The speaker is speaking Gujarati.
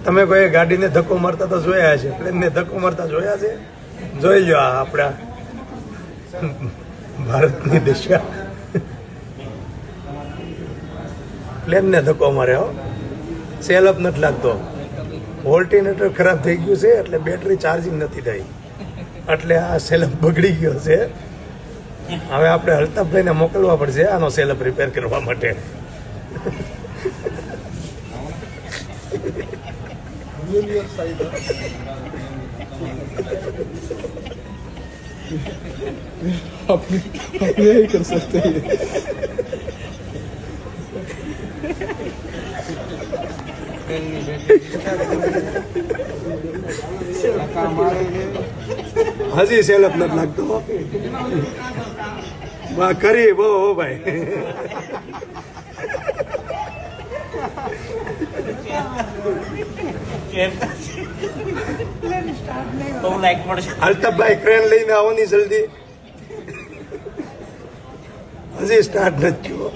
તમે કોઈ ગાડીને ધક્કો મારતા તો જોયા છે, પ્લેનને ધક્કો મારતા જોયા છે? જોઈ લો, આ આપણા ભારતની દિશા પ્લેનને ધક્કો મારે. હો, સેલ અપ નથી લાગતો. ઓલ્ટરનેટર ખરાબ થઈ ગયું છે, એટલે બેટરી ચાર્જિંગ નથી થઈ, એટલે આ સેલઅપ બગડી ગયો છે. હવે આપણે અલ્તાફભાઈને મોકલવા પડશે આનો સેલઅપ રિપેર કરવા માટે. अपने यही कर सकते हैं. હજી સેલઅપ નથી લાગતો. વાહ, કરી બહુ હો ભાઈ. અલ્તાફભાઈ ક્રેન લઈને આવો ની જલ્દી. હજી સ્ટાર્ટ નથી થયો.